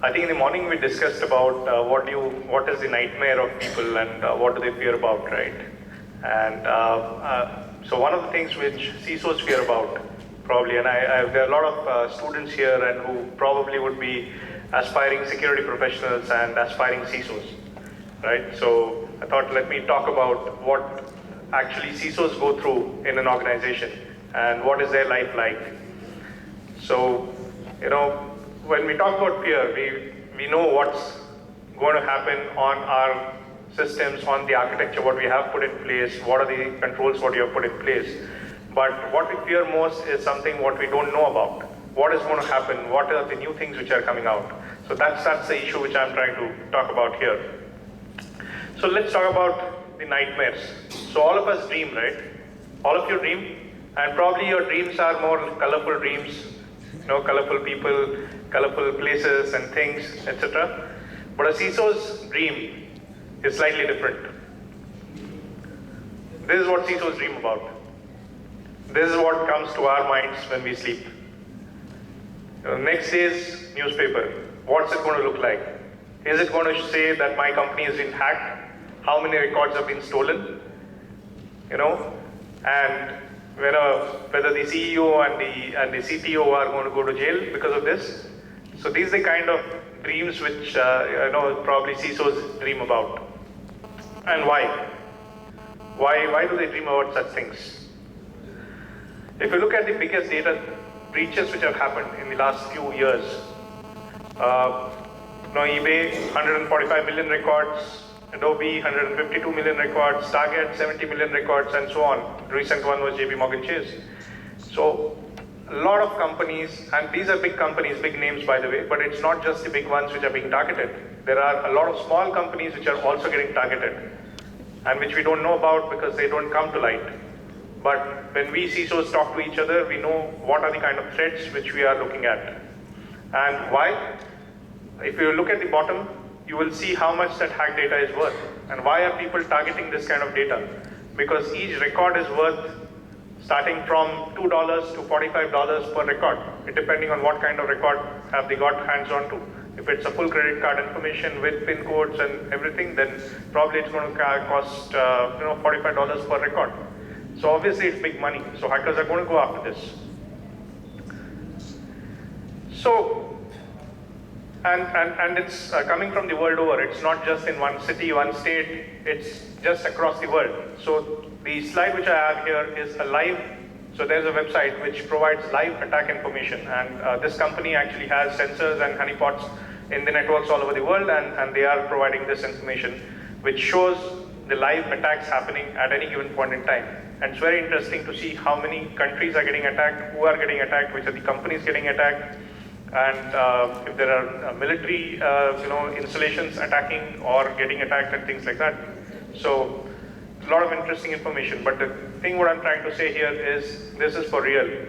I think in the morning we discussed about what is the nightmare of people and what do they fear about, right? And so one of the things which CISOs fear about, probably, and there are a lot of students here and who probably would be aspiring security professionals and aspiring CISOs, right? So I thought let me talk about what actually CISOs go through in an organization and what is their life like. So, when we talk about fear, we know what's going to happen on our systems, on the architecture, what we have put in place, what are the controls, what you have put in place. But what we fear most is something what we don't know about. What is going to happen? What are the new things which are coming out? So that's the issue which I'm trying to talk about here. So let's talk about the nightmares. So all of us dream, right? All of you dream, and probably your dreams are more colorful dreams, colorful people, colorful places and things, etc. But a CISO's dream is slightly different. This is what CISOs dream about. This is what comes to our minds when we sleep. Next day's newspaper, what's it going to look like? Is it going to say that my company has been hacked? How many records have been stolen? And whether the CEO and the CTO are going to go to jail because of this. So these are the kind of dreams which probably CISOs dream about. And why? Why do they dream about such things? If you look at the biggest data breaches which have happened in the last few years, eBay 145 million records, Adobe 152 million records, Target 70 million records, and so on. The recent one was JP Morgan Chase. So a lot of companies, and these are big companies, big names by the way, but it's not just the big ones which are being targeted. There are a lot of small companies which are also getting targeted and which we don't know about because they don't come to light. But when we CISOs talk to each other, we know what are the kind of threats which we are looking at. And why? If you look at the bottom, you will see how much that hacked data is worth. And why are people targeting this kind of data? Because each record is worth starting from $2 to $45 per record, depending on what kind of record have they got hands on to. If it's a full credit card information with PIN codes and everything, then probably it's going to cost $45 per record. So obviously it's big money. So hackers are going to go after this. So, and it's coming from the world over. It's not just in one city, one state, it's just across the world. So the slide which I have here is a live, so there's a website which provides live attack information. And this company actually has sensors and honeypots in the networks all over the world, and they are providing this information which shows the live attacks happening at any given point in time. And it's very interesting to see how many countries are getting attacked, who are getting attacked, which are the companies getting attacked, and if there are military installations attacking or getting attacked and things like that. So a lot of interesting information, but the thing what I'm trying to say here is this is for real.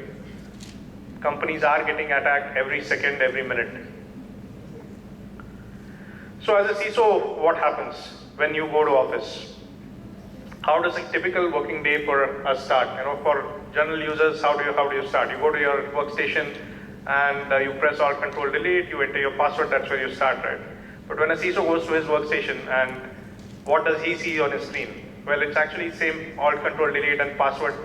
Companies are getting attacked every second, every minute. So as a CISO, what happens when you go to office? How does a typical working day for us start? For general users, how do you start? You go to your workstation and you press Alt Control Delete, you enter your password, that's where you start, right? But when a CISO goes to his workstation, and what does he see on his screen? Well, it's actually same Alt Control Delete and password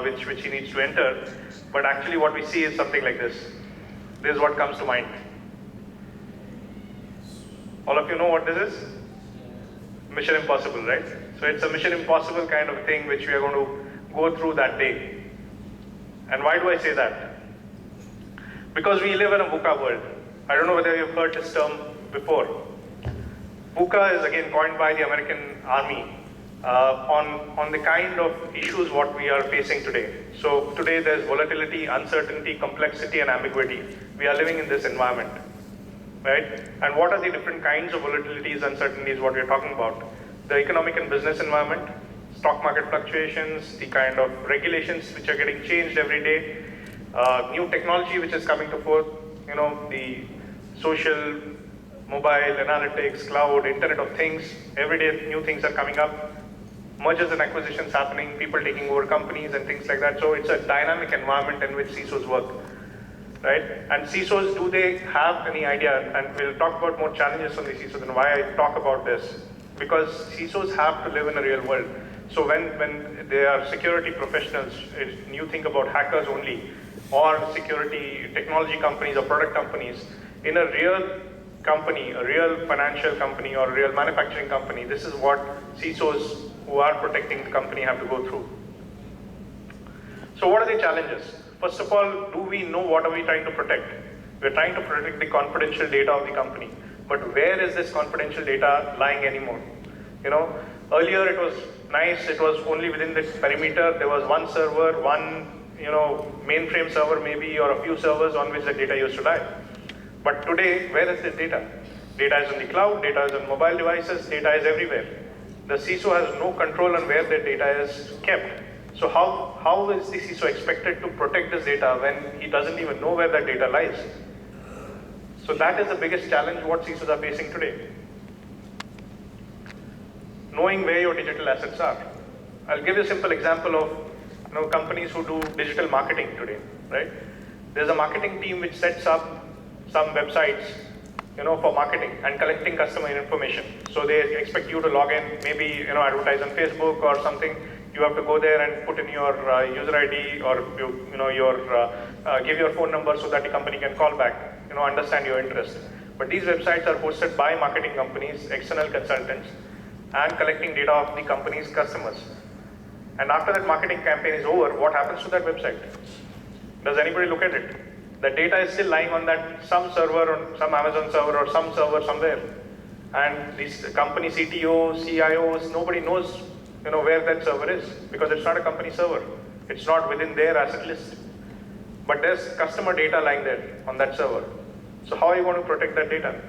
which he needs to enter, but actually what we see is something like this. This is what comes to mind. All of you know what this is? Mission Impossible, right? So it's a Mission Impossible kind of thing which we are going to go through that day. And why do I say that? Because we live in a VUCA world. I don't know whether you've heard this term before. VUCA is again coined by the American Army on the kind of issues what we are facing today. So today there's volatility, uncertainty, complexity, and ambiguity. We are living in this environment, right? And what are the different kinds of volatilities, uncertainties, what we're talking about? The economic and business environment, stock market fluctuations, the kind of regulations which are getting changed every day, new technology which is coming to forth, the social, mobile, analytics, cloud, Internet of Things, every day new things are coming up, mergers and acquisitions happening, people taking over companies and things like that. So it's a dynamic environment in which CISOs work. right? And CISOs, do they have any idea? And we'll talk about more challenges on the CISOs and why I talk about this. Because CISOs have to live in a real world. So when they are security professionals, you think about hackers only, or security technology companies or product companies, in a real company, a real financial company or a real manufacturing company, this is what CISOs who are protecting the company have to go through. So what are the challenges? First of all, do we know what are we trying to protect? We're trying to protect the confidential data of the company. But where is this confidential data lying anymore? You know, earlier it was nice, it was only within the perimeter, there was one server, one mainframe server maybe, or a few servers on which the data used to lie. But today, where is the data? Data is on the cloud, data is on mobile devices, data is everywhere. The CISO has no control on where the data is kept. So how is the CISO expected to protect this data when he doesn't even know where that data lies? So that is the biggest challenge what CISOs are facing today. Knowing where your digital assets are. I'll give you a simple example of companies who do digital marketing today, right? There's a marketing team which sets up some websites, for marketing and collecting customer information. So they expect you to log in, maybe advertise on Facebook or something. You have to go there and put in your user ID or give your phone number so that the company can call back, understand your interest. But these websites are hosted by marketing companies, external consultants, and collecting data of the company's customers. And after that marketing campaign is over, what happens to that website? Does anybody look at it? The data is still lying on that some server, or some Amazon server, or some server somewhere. And these company CTOs, CIOs, nobody knows where that server is, because it's not a company server. It's not within their asset list. But there's customer data lying there on that server. So how are you going to protect that data?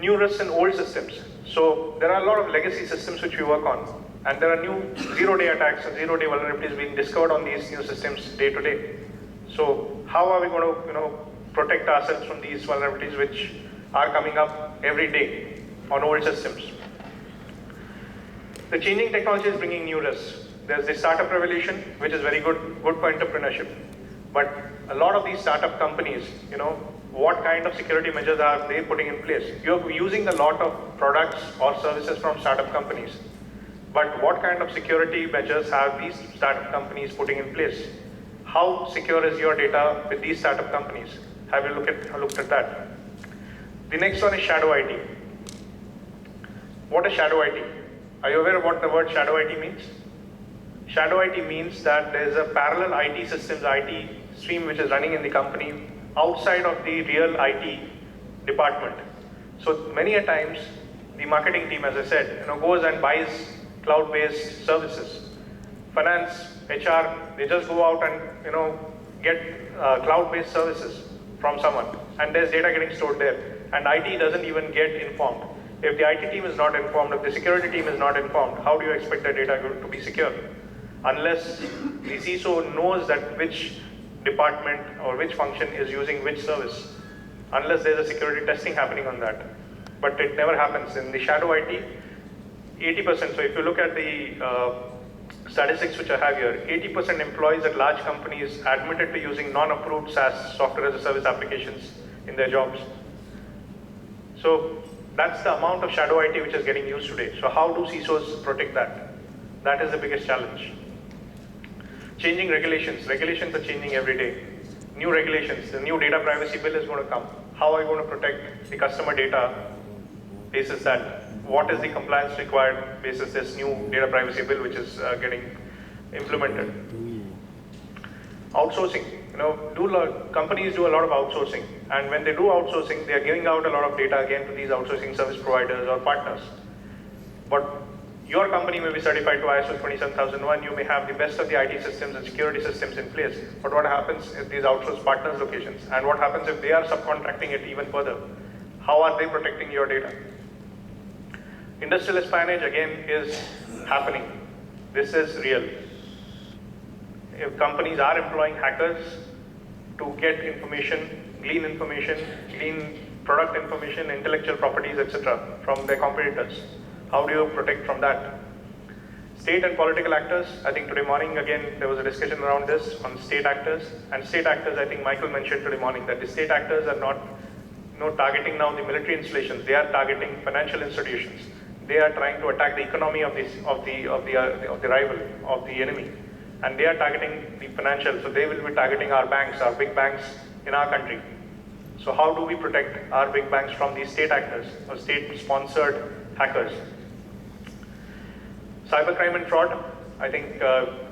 New risks in old systems. So there are a lot of legacy systems which we work on, and there are new zero-day attacks and zero-day vulnerabilities being discovered on these new systems day to day. So how are we going to protect ourselves from these vulnerabilities which are coming up every day on old systems? The changing technology is bringing new risks. There's the startup revolution, which is very good for entrepreneurship. But a lot of these startup companies, what kind of security measures are they putting in place? You're using a lot of products or services from startup companies. But what kind of security measures have these startup companies putting in place? How secure is your data with these startup companies? Have you looked at that? The next one is shadow IT. What is shadow IT? Are you aware of what the word shadow IT means? Shadow IT means that there is a parallel IT systems, IT stream which is running in the company outside of the real IT department. So many a times, the marketing team, as I said, goes and buys cloud-based services. Finance, HR, they just go out and get cloud-based services from someone, and there's data getting stored there, and IT doesn't even get informed. If the IT team is not informed, if the security team is not informed, how do you expect the data to be secure? Unless the CISO knows that which department or which function is using which service, unless there's a security testing happening on that. But it never happens. In the shadow IT, 80%, so if you look at the statistics which I have here, 80% employees at large companies admitted to using non-approved SaaS, software as a service applications in their jobs. So that's the amount of shadow IT which is getting used today. So how do CISOs protect that? That is the biggest challenge. Changing regulations. Regulations are changing every day. New regulations. The new data privacy bill is going to come. How are you going to protect the customer data basis that? What is the compliance required basis this new data privacy bill which is getting implemented? Outsourcing. Companies do a lot of outsourcing, and when they do outsourcing, they are giving out a lot of data again to these outsourcing service providers or partners. But your company may be certified to ISO 27001, you may have the best of the IT systems and security systems in place, but what happens if these outsourced partners' locations? And what happens if they are subcontracting it even further? How are they protecting your data? Industrial espionage again is happening. This is real. If companies are employing hackers to get information, glean product information, intellectual properties, etc. from their competitors, how do you protect from that? State and political actors, I think today morning again there was a discussion around this on state actors. And state actors, I think Michael mentioned today morning that the state actors are not targeting now the military installations, they are targeting financial institutions. They are trying to attack the economy of the rival, of the enemy. And they are targeting the financial, so they will be targeting our banks, our big banks in our country. So how do we protect our big banks from these state actors or state-sponsored hackers? Cybercrime and fraud, I think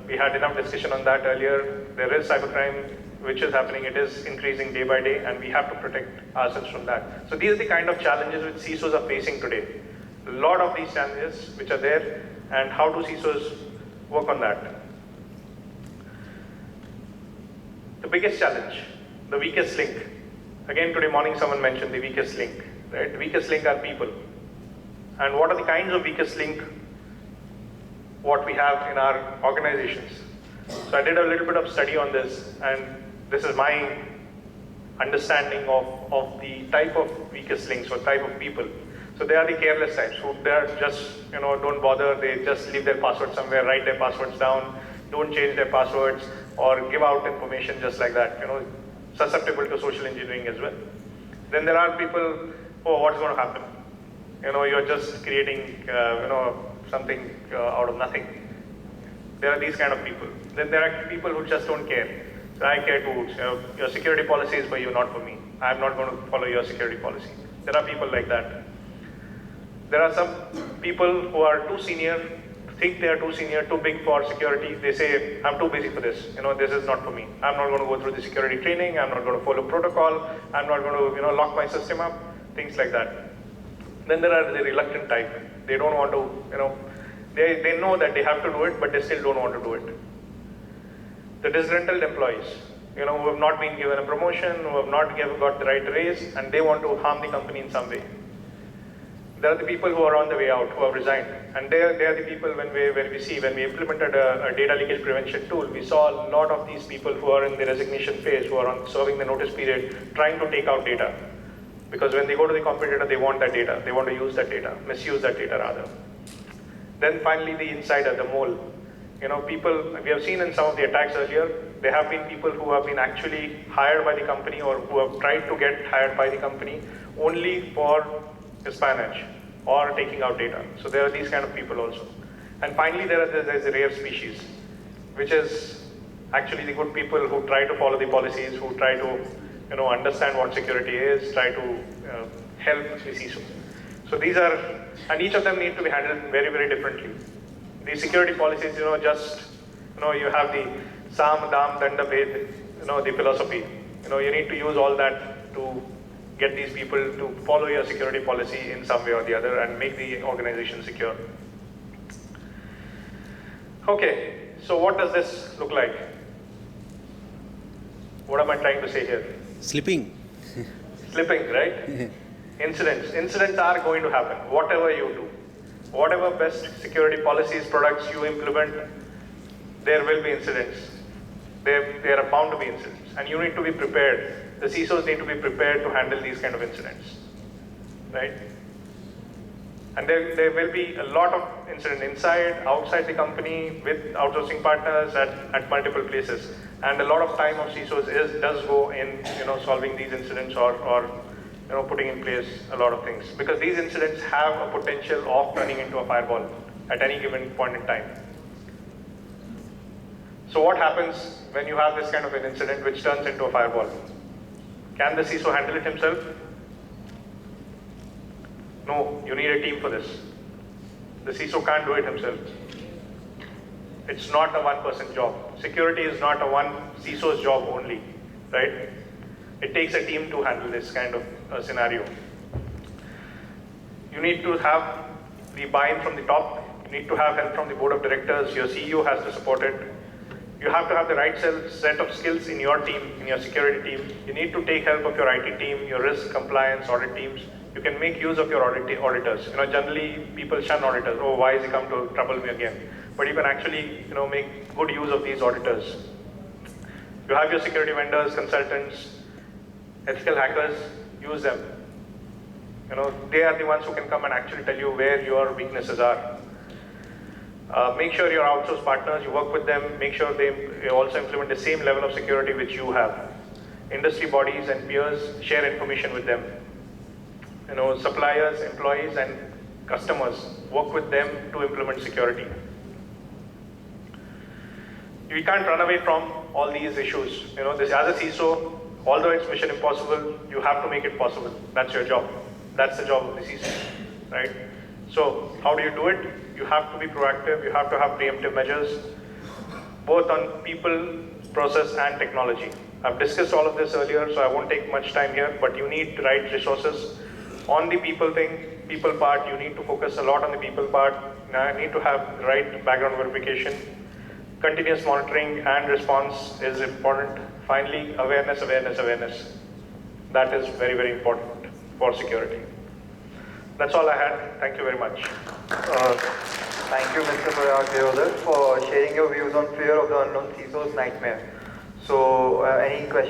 we had enough discussion on that earlier. There is cybercrime which is happening, it is increasing day by day, and we have to protect ourselves from that. So these are the kind of challenges which CISOs are facing today. A lot of these challenges which are there, and how do CISOs work on that? The biggest challenge, the weakest link. Again, today morning someone mentioned the weakest link, right? The weakest link are people. And what are the kinds of weakest link what we have in our organizations? So I did a little bit of study on this, and this is my understanding of the type of weakest links or type of people. So they are the careless types who they are just, don't bother, they just leave their password somewhere, write their passwords down, don't change their passwords or give out information just like that, susceptible to social engineering as well. Then there are people, oh, what's going to happen? You're just creating, something out of nothing. There are these kind of people. Then there are people who just don't care. So I care too. Your security policy is for you, not for me. I'm not going to follow your security policy. There are people like that. There are some people who are too senior, think they are too senior, too big for security. They say, I'm too busy for this. This is not for me. I'm not going to go through the security training. I'm not going to follow protocol. I'm not going to, lock my system up. Things like that. Then there are the reluctant type. They don't want to, they know that they have to do it, but they still don't want to do it. The disgruntled employees, who have not been given a promotion, who have not got the right raise, and they want to harm the company in some way. There are the people who are on the way out, who have resigned. And they are the people when we implemented a data leakage prevention tool, we saw a lot of these people who are in the resignation phase, who are serving the notice period, trying to take out data. Because when they go to the competitor, they want that data. They want to use that data, misuse that data rather. Then finally the insider, the mole. People, we have seen in some of the attacks earlier, there have been people who have been actually hired by the company or who have tried to get hired by the company only for espionage or taking out data. So there are these kind of people also. And finally there's a rare species, which is actually the good people who try to follow the policies, who try to understand what security is, try to help the CISO. So these are, and each of them need to be handled very, very differently. The security policies, you have the Sam, Dam, Danda, Ved, the philosophy. You need to use all that to get these people to follow your security policy in some way or the other and make the organization secure. Okay, so what does this look like? What am I trying to say here? Slipping. Slipping, right? Incidents are going to happen, whatever you do. Whatever best security policies, products you implement, there will be incidents. There are bound to be incidents. And you need to be prepared. The CISOs need to be prepared to handle these kind of incidents, right? And there will be a lot of incidents inside, outside the company, with outsourcing partners at multiple places. And a lot of time of CISOs does go in solving these incidents or putting in place a lot of things. Because these incidents have a potential of turning into a fireball at any given point in time. So what happens when you have this kind of an incident which turns into a fireball? Can the CISO handle it himself? No, you need a team for this. The CISO can't do it himself. It's not a one-person job. Security is not a one CISO's job only, right? It takes a team to handle this kind of scenario. You need to have the buy-in from the top. You need to have help from the board of directors. Your CEO has to support it. You have to have the right set of skills in your team, in your security team. You need to take help of your IT team, your risk compliance audit teams. You can make use of your auditors. Generally people shun auditors. Oh, why is he come to trouble me again? But you can actually, make good use of these auditors. You have your security vendors, consultants, ethical hackers. Use them. They are the ones who can come and actually tell you where your weaknesses are. Make sure your outsource partners, you work with them, make sure they also implement the same level of security which you have. Industry bodies and peers, share information with them. Suppliers, employees and customers, work with them to implement security. We can't run away from all these issues. This as a CISO, although it's mission impossible, you have to make it possible. That's your job. That's the job of the CISO, right? So how do you do it? You have to be proactive. You have to have preemptive measures, both on people, process, and technology. I've discussed all of this earlier, so I won't take much time here, but you need the right resources. On the people part, you need to focus a lot on the people part. You need to have the right background verification. Continuous monitoring and response is important. Finally, awareness. That is very, very important for security. That's all I had. Thank you very much. Thank you, Mr. Parag Deodar, for sharing your views on fear of the unknown CISO's nightmare. So, any questions?